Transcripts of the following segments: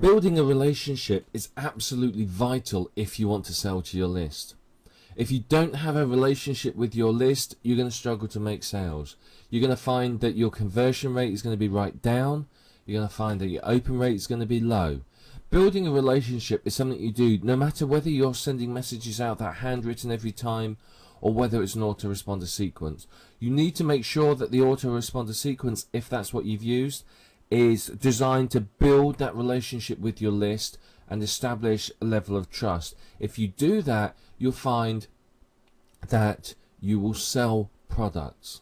Building a relationship is absolutely vital if you want to sell to your list. If you don't have a relationship with your list, you're going to struggle to make sales. You're going to find that your conversion rate is going to be right down. You're going to find that your open rate is going to be low. Building a relationship is something you do no matter whether you're sending messages out that are handwritten every time or whether it's an autoresponder sequence. You need to make sure that the autoresponder sequence, if that's what you've used, is designed to build that relationship with your list and establish a level of trust. If you do that, you'll find that you will sell products.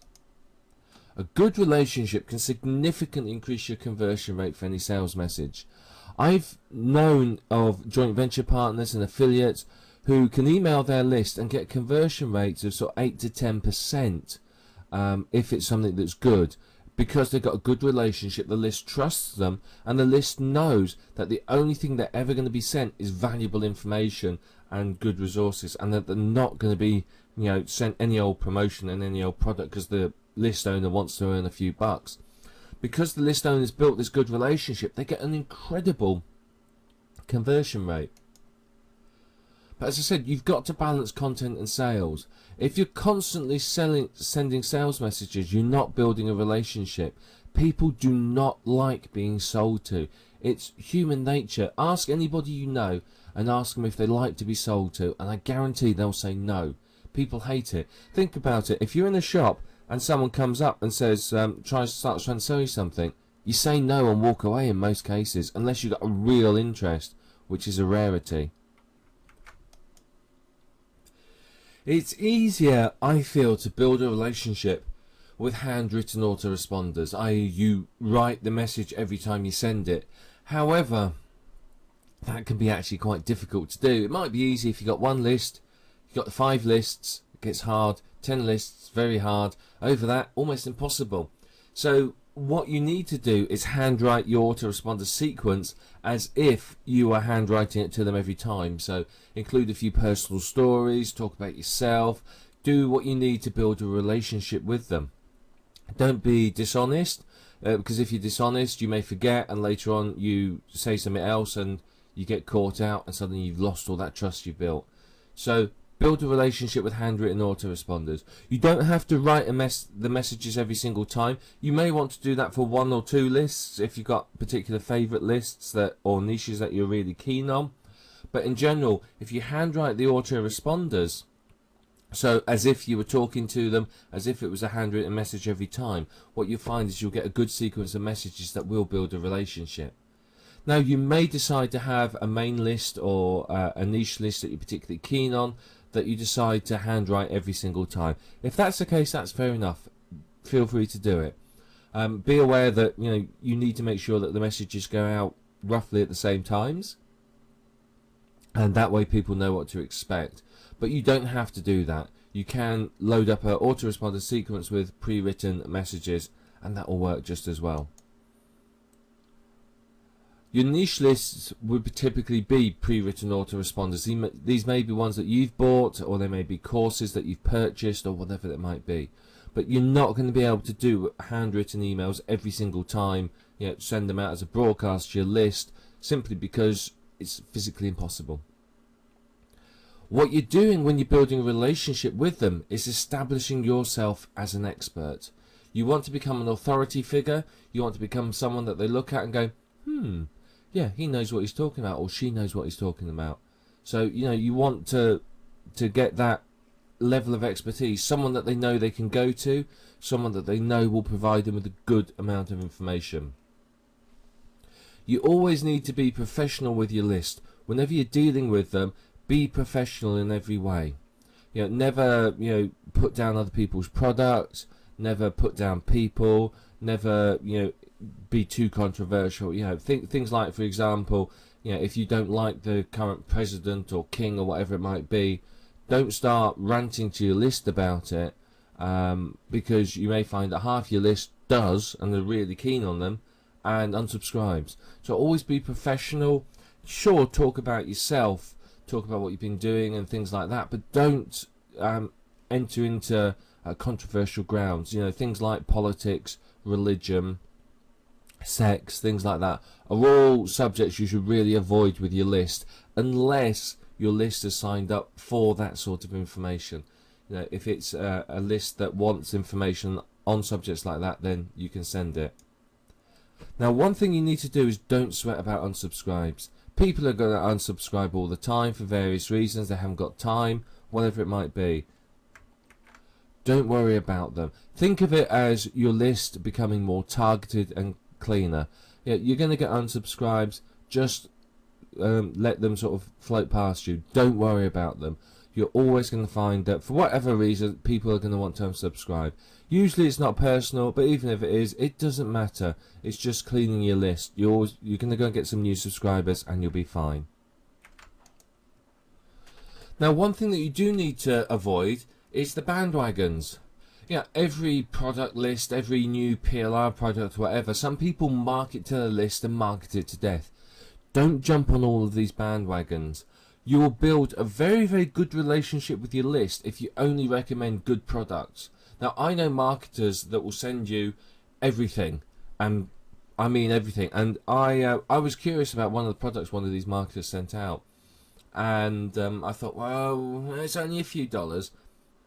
A good relationship can significantly increase your conversion rate for any sales message. I've known of joint venture partners and affiliates who can email their list and get conversion rates of sort of 8 to 10% if it's something that's good, because they've got a good relationship. The list trusts them, and the list knows that the only thing they're ever going to be sent is valuable information and good resources, and that they're not going to be, sent any old promotion and any old product because the list owner wants to earn a few bucks. Because the list owner's built this good relationship, they get an incredible conversion rate. But as I said, you've got to balance content and sales. If you're constantly sending sales messages, you're not building a relationship. People do not like being sold to. It's human nature. Ask anybody you know and ask them if they like to be sold to, and I guarantee they'll say no. People hate it. Think about it. If you're in a shop and someone comes up and says, starts trying to sell you something, you say no and walk away in most cases, unless you've got a real interest, which is a rarity. It's easier, I feel, to build a relationship with handwritten autoresponders, i.e. you write the message every time you send it. However, that can be actually quite difficult to do. It might be easy if you've got one list, you've got 5 lists, it gets hard, 10 lists, very hard. Over that, almost impossible. So what you need to do is handwrite your autoresponder sequence as if you are handwriting it to them every time. So include a few personal stories, talk about yourself, do what you need to build a relationship with them. Don't be dishonest, because if you're dishonest you may forget, and later on you say something else and you get caught out and suddenly you've lost all that trust you built. So build a relationship with handwritten autoresponders. You don't have to write the messages every single time. You may want to do that for 1 or 2 lists if you've got particular favourite lists or niches that you're really keen on. But in general, if you handwrite the autoresponders, so as if you were talking to them, as if it was a handwritten message every time, what you'll find is you'll get a good sequence of messages that will build a relationship. Now, you may decide to have a main list or a niche list that you're particularly keen on that you decide to handwrite every single time. If that's the case, that's fair enough. Feel free to do it. Be aware that you need to make sure that the messages go out roughly at the same times, and that way people know what to expect. But you don't have to do that. You can load up an autoresponder sequence with pre-written messages, and that will work just as well. Your niche lists would typically be pre-written autoresponders. These may be ones that you've bought, or they may be courses that you've purchased, or whatever it might be. But you're not going to be able to do handwritten emails every single time, send them out as a broadcast to your list, simply because it's physically impossible. What you're doing when you're building a relationship with them is establishing yourself as an expert. You want to become an authority figure. You want to become someone that they look at and go, yeah, he knows what he's talking about, or she knows what he's talking about. So, you want to get that level of expertise, someone that they know they can go to, someone that they know will provide them with a good amount of information. You always need to be professional with your list. Whenever you're dealing with them, be professional in every way. Never, put down other people's products, never put down people, never, be too controversial. Things like, for example, if you don't like the current president or king or whatever it might be, don't start ranting to your list about it, because you may find that half your list does, and they're really keen on them, and unsubscribes. So always be professional. Sure, talk about yourself, talk about what you've been doing and things like that, but don't enter into controversial grounds. Things like politics, religion, sex, things like that, are all subjects you should really avoid with your list, unless your list is signed up for that sort of information. You know, if it's a list that wants information on subjects like that, then you can send it. Now, one thing you need to do is don't sweat about unsubscribes. People are going to unsubscribe all the time for various reasons. They haven't got time, whatever it might be. Don't worry about them. Think of it as your list becoming more targeted and cleaner. Yeah, you're going to get unsubscribes. Just let them sort of float past you. Don't worry about them. You're always going to find that for whatever reason people are going to want to unsubscribe. Usually it's not personal, but even if it is, it doesn't matter. It's just cleaning your list. You're going to go and get some new subscribers and you'll be fine. Now, one thing that you do need to avoid is the bandwagons. Yeah, every product list, every new PLR product, whatever, some people market to the list and market it to death. Don't jump on all of these bandwagons. You will build a very, very good relationship with your list if you only recommend good products. Now, I know marketers that will send you everything, and I mean everything. And I was curious about one of the products one of these marketers sent out, and I thought, well, it's only a few dollars.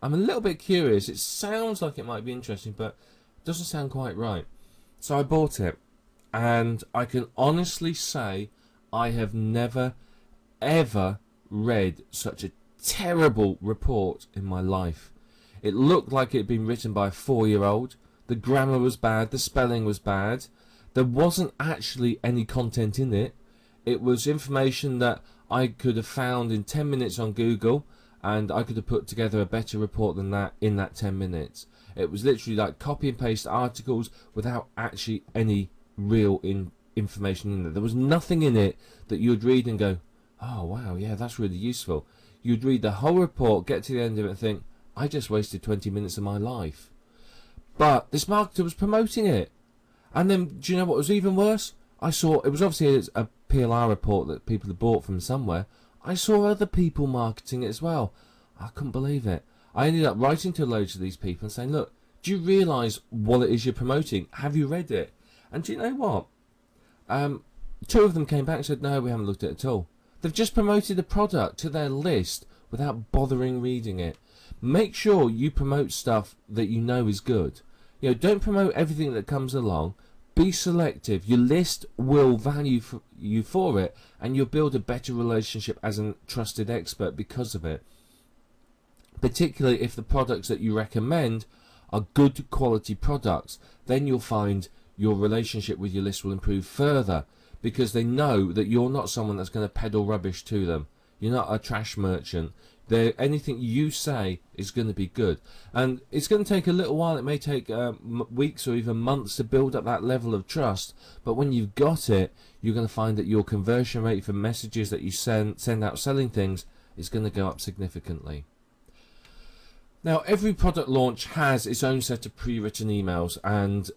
I'm a little bit curious. It sounds like it might be interesting, but it doesn't sound quite right. So I bought it, and I can honestly say I have never, ever read such a terrible report in my life. It looked like it had been written by a 4-year-old. The grammar was bad, the spelling was bad. There wasn't actually any content in it. It was information that I could have found in 10 minutes on Google, and I could have put together a better report than that in that 10 minutes. It was literally like copy and paste articles without actually any real information in there. There was nothing in it that you would read and go, oh wow, yeah, that's really useful. You'd read the whole report, get to the end of it and think, I just wasted 20 minutes of my life. But this marketer was promoting it. And then, do you know what was even worse? I saw, it was obviously a PLR report that people had bought from somewhere. I saw other people marketing it as well. I couldn't believe it. I ended up writing to loads of these people and saying, look, do you realise what it is you're promoting? Have you read it? And do you know what? 2 of them came back and said, no, we haven't looked at it at all. They've just promoted a product to their list without bothering reading it. Make sure you promote stuff that you know is good. You know, don't promote everything that comes along. Be selective. Your list will value you for it, and you'll build a better relationship as a trusted expert because of it. Particularly if the products that you recommend are good quality products, then you'll find your relationship with your list will improve further, because they know that you're not someone that's going to peddle rubbish to them. You're not a trash merchant. Anything you say is going to be good, and it's going to take a little while. It may take weeks or even months to build up that level of trust, but when you've got it, you're going to find that your conversion rate for messages that you send out selling things is going to go up significantly. Now, every product launch has its own set of pre-written emails, and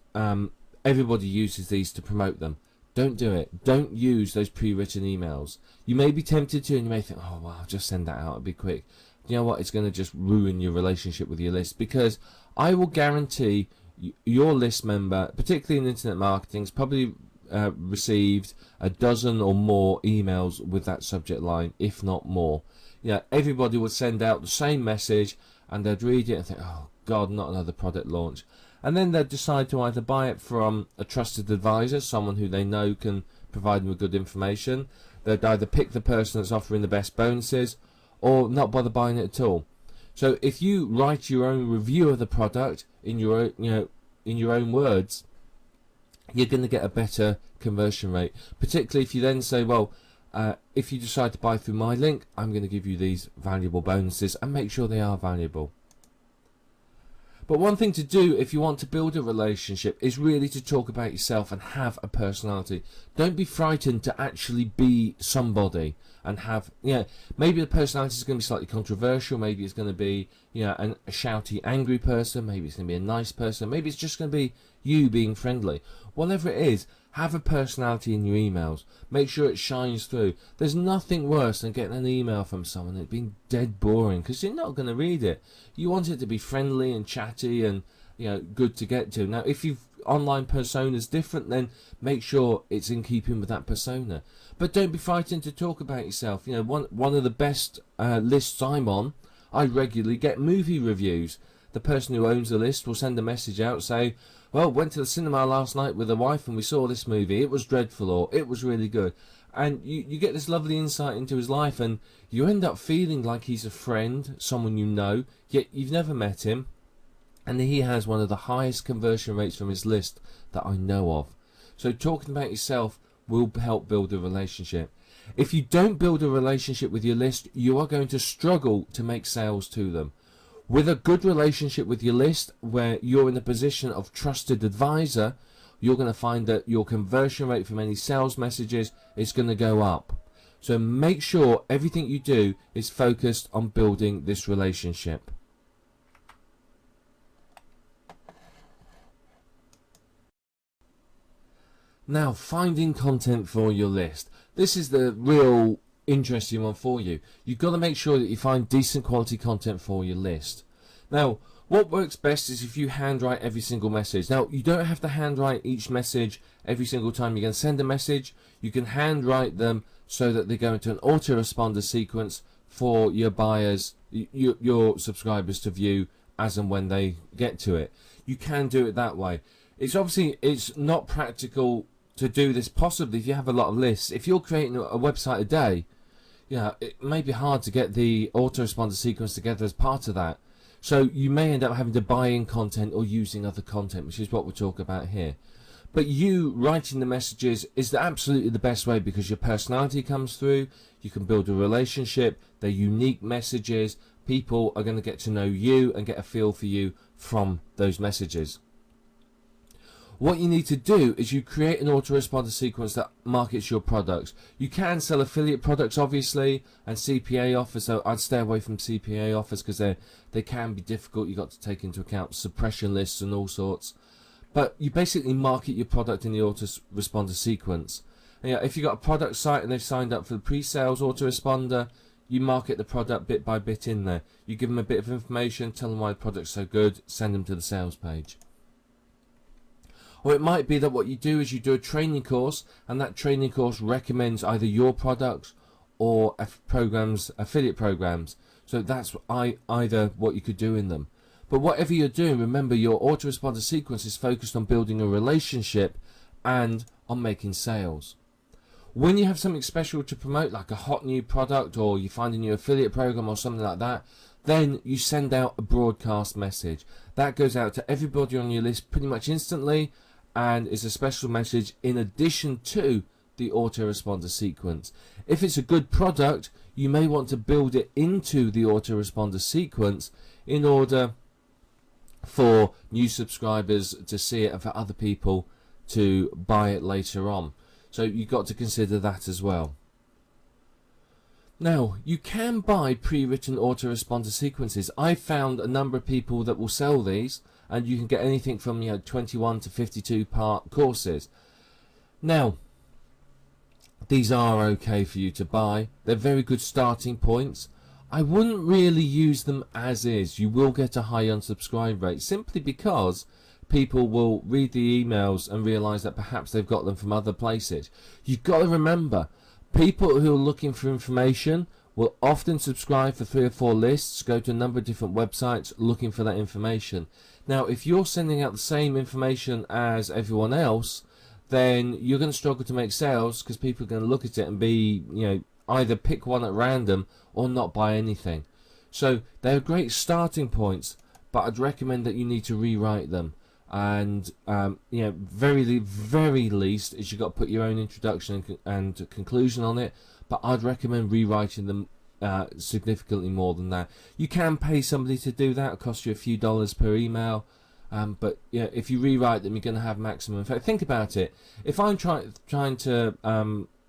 everybody uses these to promote them. Don't do it. Don't use those pre-written emails. You may be tempted to, and you may think, oh, well, I'll just send that out. It'll be quick. You know what? It's going to just ruin your relationship with your list, because I will guarantee your list member, particularly in internet marketing, has probably received a dozen or more emails with that subject line, if not more. Yeah, everybody would send out the same message, and they'd read it and think, oh, God, not another product launch. And then they'd decide to either buy it from a trusted advisor, someone who they know can provide them with good information. They'd either pick the person that's offering the best bonuses, or not bother buying it at all. So if you write your own review of the product in your own words, you're going to get a better conversion rate. Particularly if you then say, well, if you decide to buy through my link, I'm going to give you these valuable bonuses, and make sure they are valuable. But one thing to do if you want to build a relationship is really to talk about yourself and have a personality. Don't be frightened to actually be somebody and have, maybe the personality is going to be slightly controversial. Maybe it's going to be, a shouty, angry person. Maybe it's going to be a nice person. Maybe it's just going to be you being friendly. Whatever it is, have a personality in your emails. Make sure it shines through. There's nothing worse than getting an email from someone that's been dead boring, because you're not going to read it. You want it to be friendly and chatty and good to get to. Now, if you've online personas different, then make sure it's in keeping with that persona. But don't be frightened to talk about yourself. One of the best lists I'm on, I regularly get movie reviews. The person who owns the list will send a message out, say, well, went to the cinema last night with the wife and we saw this movie, it was dreadful, or it was really good. And you get this lovely insight into his life, and you end up feeling like he's a friend, someone you know, yet you've never met him. And he has one of the highest conversion rates from his list that I know of. So talking about yourself will help build a relationship. If you don't build a relationship with your list, you are going to struggle to make sales to them. With a good relationship with your list, where you're in a position of trusted advisor, you're going to find that your conversion rate from any sales messages is going to go up. So make sure everything you do is focused on building this relationship. Now, finding content for your list. This is the real interesting one for you. You've got to make sure that you find decent quality content for your list. Now, what works best is if you handwrite every single message. Now, you don't have to handwrite each message every single time you're going to send a message. You can handwrite them so that they go into an autoresponder sequence for your buyers, your subscribers to view as and when they get to it. You can do it that way. It's not practical to do this possibly if you have a lot of lists. If you're creating a website a day, it may be hard to get the autoresponder sequence together as part of that. So you may end up having to buy in content or using other content, which is what we'll talk about here. But you writing the messages is absolutely the best way, because your personality comes through, you can build a relationship, they're unique messages, people are going to get to know you and get a feel for you from those messages. What you need to do is you create an autoresponder sequence that markets your products. You can sell affiliate products, obviously, and CPA offers, so I'd stay away from CPA offers because they can be difficult. You've got to take into account suppression lists and all sorts. But you basically market your product in the autoresponder sequence. And if you've got a product site and they've signed up for the pre-sales autoresponder, you market the product bit by bit in there. You give them a bit of information, tell them why the product's so good, send them to the sales page. Or it might be that what you do is you do a training course, and that training course recommends either your products or affiliate programs. So that's either what you could do in them. But whatever you're doing, remember your autoresponder sequence is focused on building a relationship and on making sales. When you have something special to promote, like a hot new product, or you find a new affiliate program or something like that, then you send out a broadcast message. That goes out to everybody on your list pretty much instantly, and is a special message in addition to the autoresponder sequence. If it's a good product, you may want to build it into the autoresponder sequence in order for new subscribers to see it and for other people to buy it later on. So you've got to consider that as well. Now, you can buy pre-written autoresponder sequences. I've found a number of people that will sell these, and you can get anything from 21 to 52 part courses. Now, these are okay for you to buy. They're very good starting points. I wouldn't really use them as is. You will get a high unsubscribe rate simply because people will read the emails and realise that perhaps they've got them from other places. You've got to remember, people who are looking for information will often subscribe for 3 or 4 lists, go to a number of different websites looking for that information. Now, if you're sending out the same information as everyone else, then you're going to struggle to make sales, because people are going to look at it and be, either pick one at random or not buy anything. So they're great starting points, but I'd recommend that you need to rewrite them. And very least is you've got to put your own introduction and conclusion on it, but I'd recommend rewriting them significantly more than that. You can pay somebody to do that. It'll cost you a few dollars per email, but if you rewrite them, you're going to have maximum effect. Think about it. If I'm trying to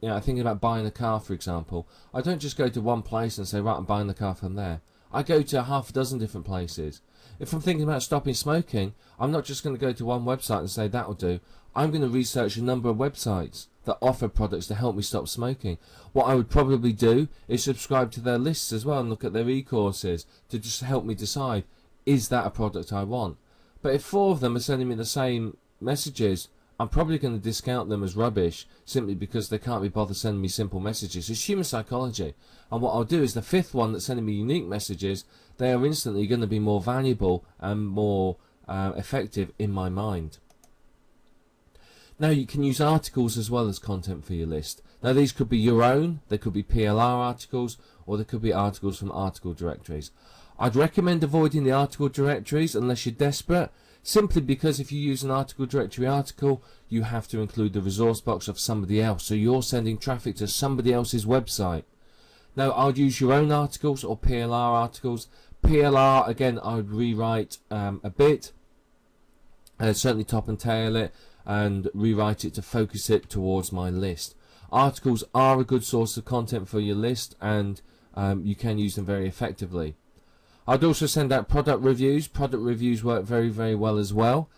thinking about buying a car, for example, I don't just go to one place and say, right, I'm buying the car from there. I go to half a dozen different places. If I'm thinking about stopping smoking, I'm not just going to go to one website and say that'll do. I'm going to research a number of websites that offer products to help me stop smoking. What I would probably do is subscribe to their lists as well and look at their e-courses to just help me decide, is that a product I want? But if 4 of them are sending me the same messages, I'm probably going to discount them as rubbish simply because they can't be bothered sending me simple messages. It's human psychology. And what I'll do is the 5th one that's sending me unique messages, they are instantly going to be more valuable and more effective in my mind. Now you can use articles as well as content for your list. Now these could be your own, they could be PLR articles, or they could be articles from article directories. I'd recommend avoiding the article directories unless you're desperate, simply because if you use an article directory article, you have to include the resource box of somebody else, so you're sending traffic to somebody else's website. Now I'd use your own articles or PLR articles. PLR, again, I would rewrite a bit, certainly top and tail it, and rewrite it to focus it towards my list. Articles are a good source of content for your list, and you can use them very effectively. I'd also send out product reviews. Product reviews work very, very well as well.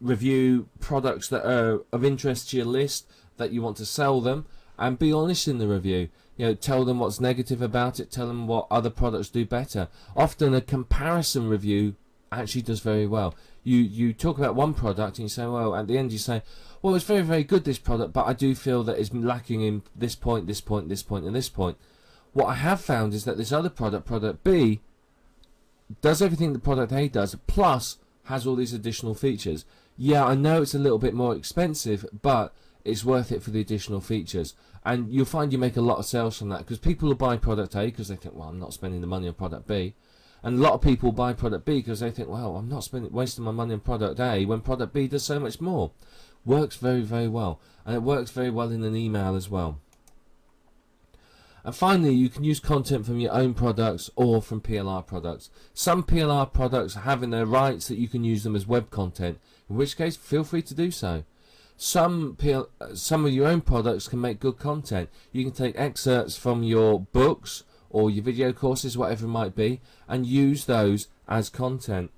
Review products that are of interest to your list, that you want to sell them, and be honest in the review. You know, tell them what's negative about it, tell them what other products do better. Often a comparison review actually does very well. You talk about one product and you say, well, at the end you say, well, it's very, very good, this product, but I do feel that it's lacking in this point, this point, this point, and this point. What I have found is that this other product, product B, does everything that product A does, plus has all these additional features. Yeah, I know it's a little bit more expensive, but it's worth it for the additional features. And you'll find you make a lot of sales from that, because people will buy product A because they think, well, I'm not spending the money on product B. And a lot of people buy product B because they think, well, I'm not wasting my money on product A when product B does so much more. Works very, very well. And it works very well in an email as well. And finally, you can use content from your own products or from PLR products. Some PLR products have in their rights that you can use them as web content, in which case feel free to do so. Some of your own products can make good content. You can take excerpts from your books or your video courses, whatever it might be, and use those as content.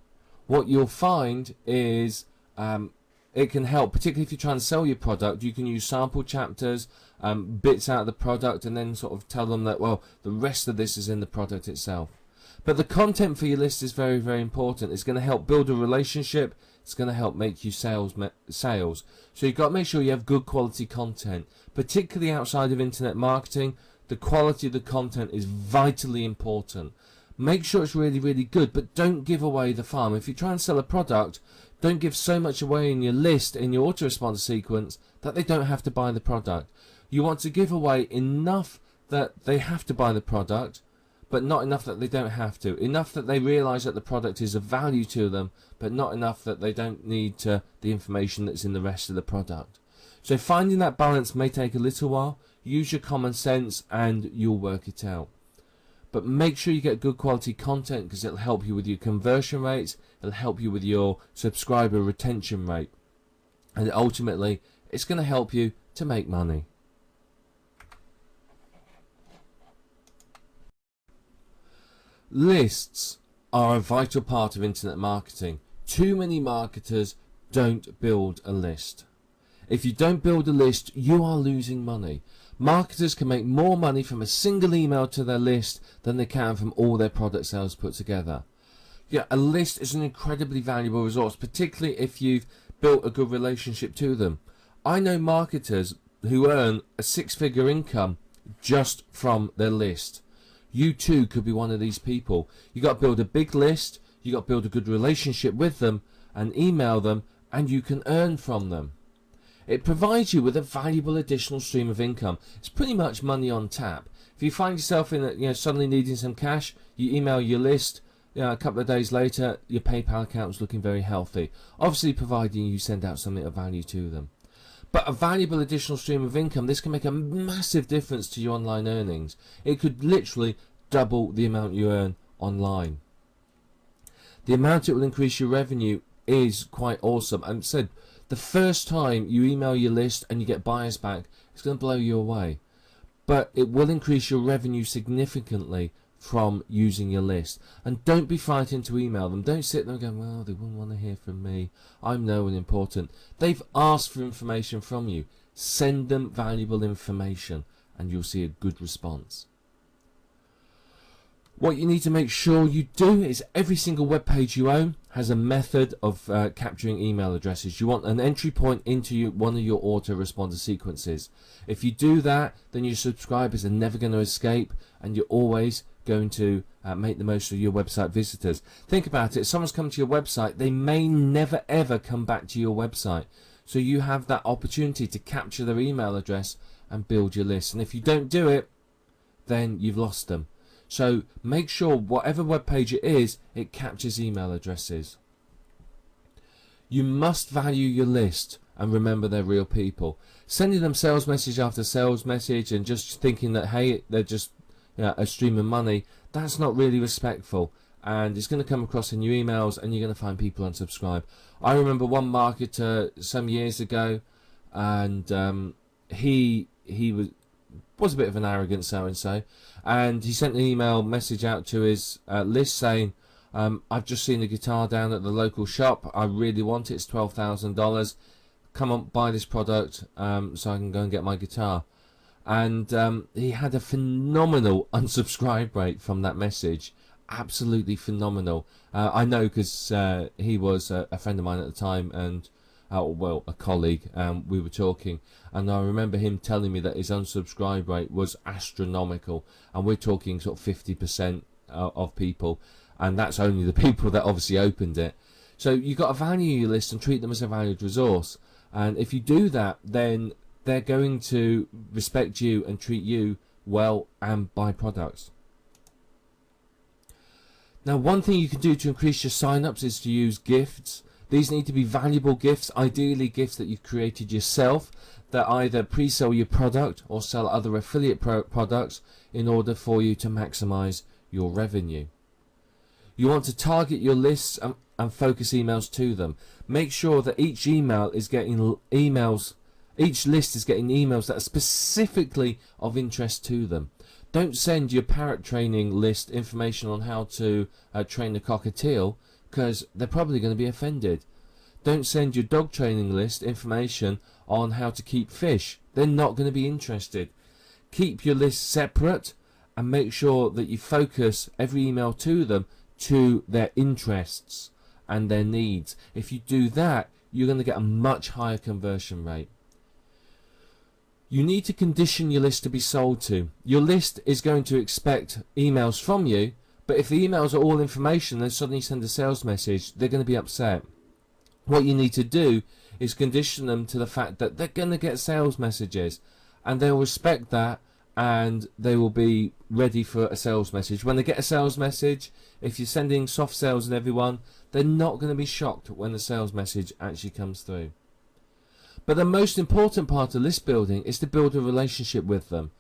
What you'll find is it can help, particularly if you're trying to sell your product. You can use sample chapters, bits out of the product, and then sort of tell them that, well, the rest of this is in the product itself. But the content for your list is very, very important. It's going to help build a relationship. It's going to help make you sales. So you've got to make sure you have good quality content, particularly outside of internet marketing. The quality of the content is vitally important. Make sure it's really, really good, but don't give away the farm. If you try and sell a product, don't give so much away in your list, in your autoresponder sequence, that they don't have to buy the product. You want to give away enough that they have to buy the product, but not enough that they don't have to. Enough that they realize that the product is of value to them, but not enough that they don't need the information that's in the rest of the product. So finding that balance may take a little while. Use your common sense and you'll work it out. But make sure you get good quality content, because it'll help you with your conversion rates, it'll help you with your subscriber retention rate, and ultimately it's going to help you to make money. Lists are a vital part of internet marketing. Too many marketers don't build a list. If you don't build a list, you are losing money. Marketers can make more money from a single email to their list than they can from all their product sales put together. Yeah, a list is an incredibly valuable resource, particularly if you've built a good relationship to them. I know marketers who earn a 6-figure income just from their list. You too could be one of these people. You got to build a big list, you got to build a good relationship with them and email them, and you can earn from them. It provides you with a valuable additional stream of income. It's pretty much money on tap. If you find yourself in suddenly needing some cash, you email your list. A couple of days later, your PayPal account is looking very healthy. Obviously, providing you send out something of value to them. But a valuable additional stream of income, this can make a massive difference to your online earnings. It could literally double the amount you earn online. The amount it will increase your revenue is quite awesome. And said, the first time you email your list and you get buyers back, it's going to blow you away. But it will increase your revenue significantly from using your list. And don't be frightened to email them. Don't sit there and go, well, they wouldn't want to hear from me. I'm no one important. They've asked for information from you. Send them valuable information and you'll see a good response. What you need to make sure you do is every single web page you own has a method of capturing email addresses. You want an entry point into one of your autoresponder sequences. If you do that, then your subscribers are never going to escape, and you're always going to make the most of your website visitors. Think about it. If someone's come to your website, they may never ever come back to your website. So you have that opportunity to capture their email address and build your list. And if you don't do it, then you've lost them. So make sure whatever web page it is, it captures email addresses. You must value your list and remember they're real people. Sending them sales message after sales message and just thinking that, hey, they're just a stream of money, that's not really respectful, and it's going to come across in your emails and you're going to find people unsubscribe. I remember one marketer some years ago, and he was a bit of an arrogant so-and-so, and he sent an email message out to his list saying, I've just seen a guitar down at the local shop, I really want it, it's $12,000, come on, buy this product so I can go and get my guitar. And he had a phenomenal unsubscribe rate from that message, absolutely phenomenal. I know because he was a friend of mine at the time, and well, a colleague, we were talking, and I remember him telling me that his unsubscribe rate was astronomical, and we're talking sort of 50% of people, and that's only the people that obviously opened it. So you've got to value your list and treat them as a valued resource, and if you do that, then they're going to respect you and treat you well and buy products. Now, one thing you can do to increase your sign-ups is to use gifts. These need to be valuable gifts, ideally gifts that you've created yourself, that either pre-sell your product or sell other affiliate products in order for you to maximize your revenue. You want to target your lists and focus emails to them. Make sure that each email is getting emails, each list is getting emails that are specifically of interest to them. Don't send your parrot training list information on how to train a cockatiel, because they're probably going to be offended. Don't send your dog training list information on how to keep fish. They're not going to be interested. Keep your list separate and make sure that you focus every email to them to their interests and their needs. If you do that, you're going to get a much higher conversion rate. You need to condition your list to be sold to. Your list is going to expect emails from you, but if the emails are all information and suddenly send a sales message, they're going to be upset. What you need to do is condition them to the fact that they're going to get sales messages, and they'll respect that, and they will be ready for a sales message. When they get a sales message, if you're sending soft sales and everyone, they're not going to be shocked when the sales message actually comes through. But the most important part of list building is to build a relationship with them.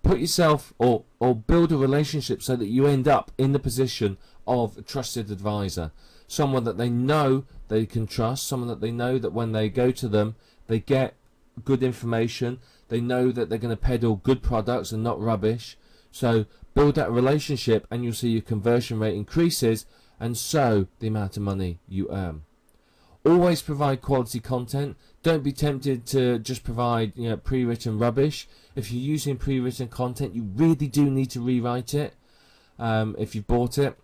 Put yourself or build a relationship so that you end up in the position of a trusted advisor. Someone that they know they can trust, someone that they know that when they go to them, they get good information. They know that they're going to peddle good products and not rubbish. So build that relationship and you'll see your conversion rate increases, and so the amount of money you earn. Always provide quality content. Don't be tempted to just provide pre-written rubbish. If you're using pre-written content, you really do need to rewrite it if you bought it.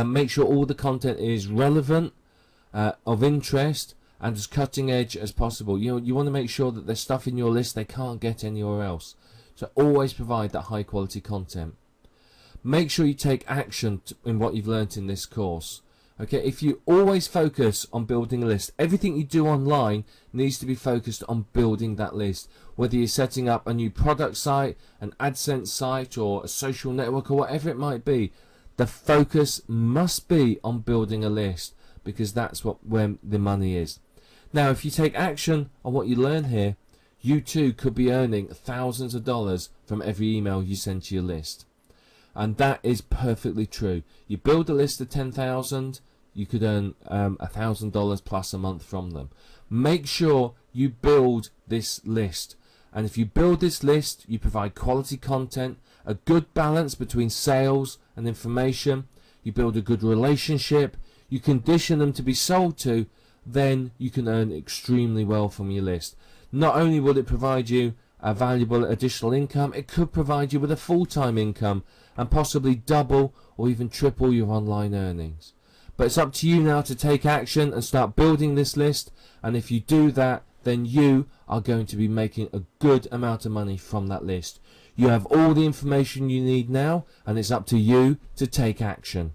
Make sure all the content is relevant, of interest, and as cutting edge as possible. You want to make sure that there's stuff in your list they can't get anywhere else. So always provide that high quality content. Make sure you take action in what you've learnt in this course. Okay, if you always focus on building a list, everything you do online needs to be focused on building that list. Whether you're setting up a new product site, an AdSense site, or a social network, or whatever it might be, the focus must be on building a list, because that's where the money is. Now, if you take action on what you learn here, you too could be earning thousands of dollars from every email you send to your list. And that is perfectly true. You build a list of 10,000, you could earn $1,000 plus a month from them. Make sure you build this list. And if you build this list, you provide quality content, a good balance between sales and information, you build a good relationship, you condition them to be sold to, then you can earn extremely well from your list. Not only will it provide you a valuable additional income. It could provide you with a full-time income and possibly double or even triple your online earnings. But it's up to you now to take action and start building this list, and if you do that, then you are going to be making a good amount of money from that list. You have all the information you need now, and it's up to you to take action.